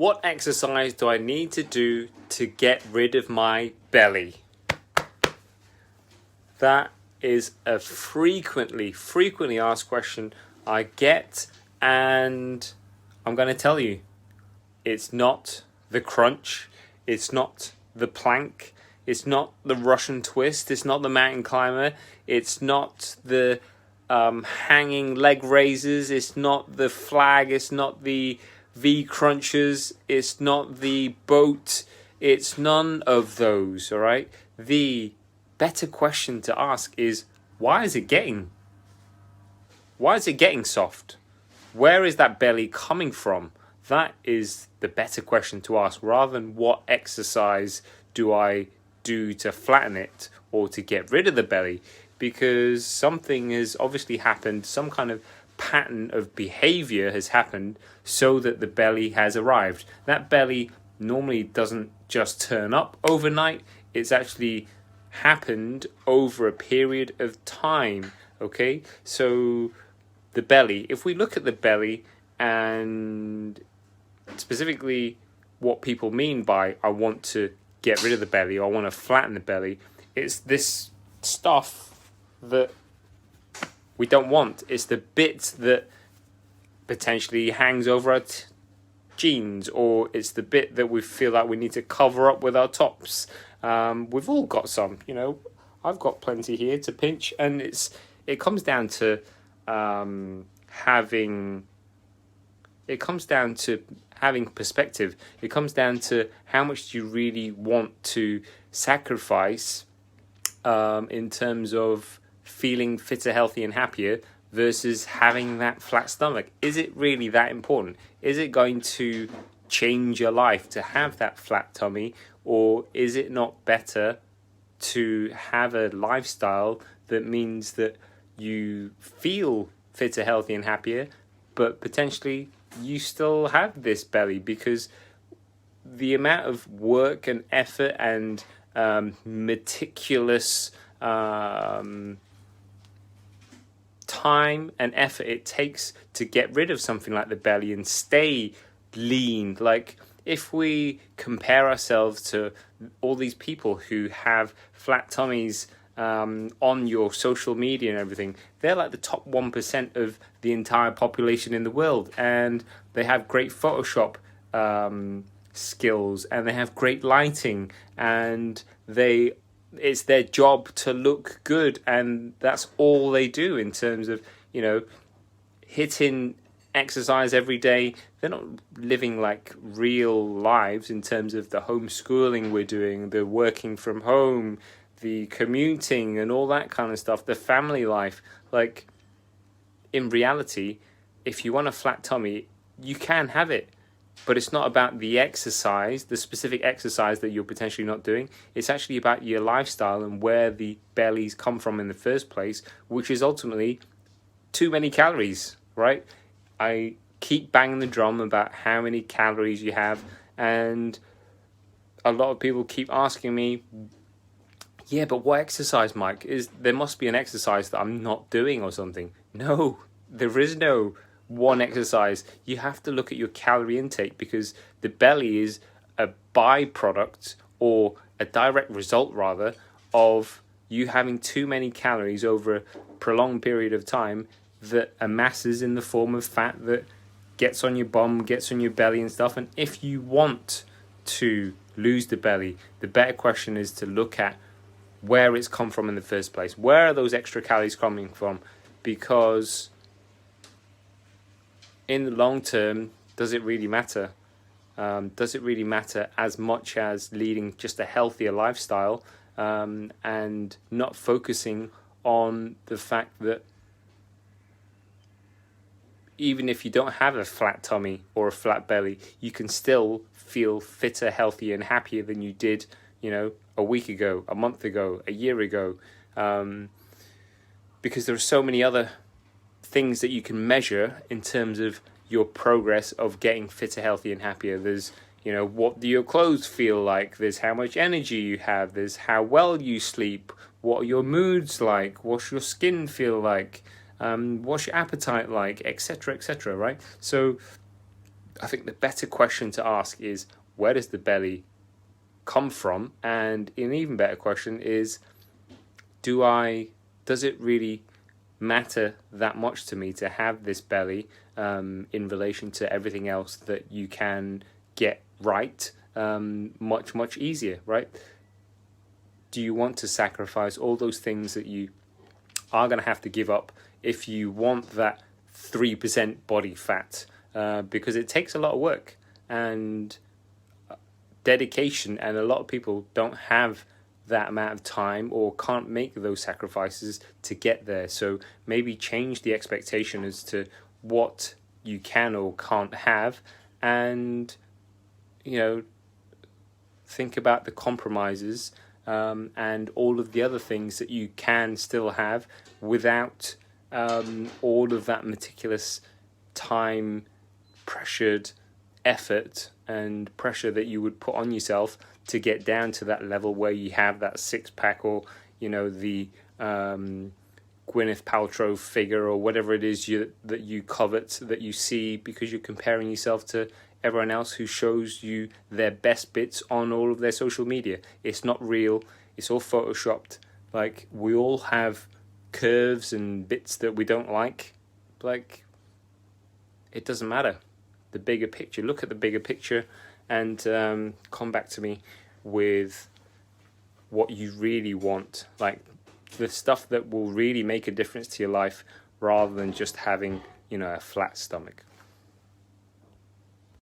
What exercise do I need to do to get rid of my belly? That is a frequently asked question I get, and I'm going to tell you, it's not the crunch, it's not the plank, it's not the Russian twist, it's not the mountain climber, it's not the hanging leg raises, it's not the flag, it's not the V crunches, it's not the boat, it's none of those, all right? The better question to ask is, why is it getting soft? Where is that belly coming from? That is the better question to ask, rather than what exercise do I do to flatten it or to get rid of the belly, because something has obviously happened, some kind of pattern of behavior has happened so that the belly has arrived. That belly normally doesn't just turn up overnight, it's actually happened over a period of time. Okay, so the belly, if we look at the belly and specifically what people mean by I want to get rid of the belly or I want to flatten the belly, it's this stuff that we don't want. It's the bit that potentially hangs over our jeans, or it's the bit that we feel like we need to cover up with our tops. We've all got some, you know, I've got plenty here to pinch, and it comes down to having perspective. It comes down to how much do you really want to sacrifice in terms of feeling fitter, healthy and happier versus having that flat stomach. Is it really that important? Is it going to change your life to have that flat tummy, or is it not better to have a lifestyle that means that you feel fitter, healthy and happier, but potentially you still have this belly? Because the amount of work and effort and meticulous time and effort it takes to get rid of something like the belly and stay lean, like if we compare ourselves to all these people who have flat tummies on your social media and everything, they're like the top 1% of the entire population in the world, and they have great Photoshop skills, and they have great lighting, and it's their job to look good, and that's all they do in terms of, you know, hitting exercise every day. They're not living like real lives in terms of the homeschooling we're doing, the working from home, the commuting and all that kind of stuff, the family life. Like, in reality, if you want a flat tummy, you can have it. But it's not about the exercise, the specific exercise that you're potentially not doing. It's actually about your lifestyle and where the bellies come from in the first place, which is ultimately too many calories, right? I keep banging the drum about how many calories you have, and a lot of people keep asking me, yeah, but what exercise, Mike? There must be an exercise that I'm not doing or something. No, there is no one exercise. You have to look at your calorie intake, because the belly is a byproduct, or a direct result rather, of you having too many calories over a prolonged period of time that amasses in the form of fat that gets on your bum, gets on your belly and stuff. And if you want to lose the belly, the better question is to look at where it's come from in the first place. Where are those extra calories coming from? Because in the long term, does it really matter? Does it really matter as much as leading just a healthier lifestyle and not focusing on the fact that even if you don't have a flat tummy or a flat belly, you can still feel fitter, healthier and happier than you did, you know, a week ago, a month ago, a year ago, because there are so many other things that you can measure in terms of your progress of getting fitter, healthy and happier. There's, you know, what do your clothes feel like? There's how much energy you have. There's how well you sleep. What are your moods like? What's your skin feel like? What's your appetite like? Etc. etc. Right? So I think the better question to ask is, where does the belly come from? And an even better question is, does it really matter that much to me to have this belly in relation to everything else that you can get right much easier, right? Do you want to sacrifice all those things that you are going to have to give up if you want that 3% body fat? Because it takes a lot of work and dedication, and a lot of people don't have that amount of time or can't make those sacrifices to get there. So maybe change the expectation as to what you can or can't have, and think about the compromises and all of the other things that you can still have without all of that meticulous time pressured effort and pressure that you would put on yourself to get down to that level where you have that six-pack, or the Gwyneth Paltrow figure, or whatever it is that you covet, that you see because you're comparing yourself to everyone else who shows you their best bits on all of their social media. It's not real, it's all photoshopped. Like, we all have curves and bits that we don't like. Like, it doesn't matter. The bigger picture, look at the bigger picture, and come back to me with what you really want, like the stuff that will really make a difference to your life, rather than just having a flat stomach.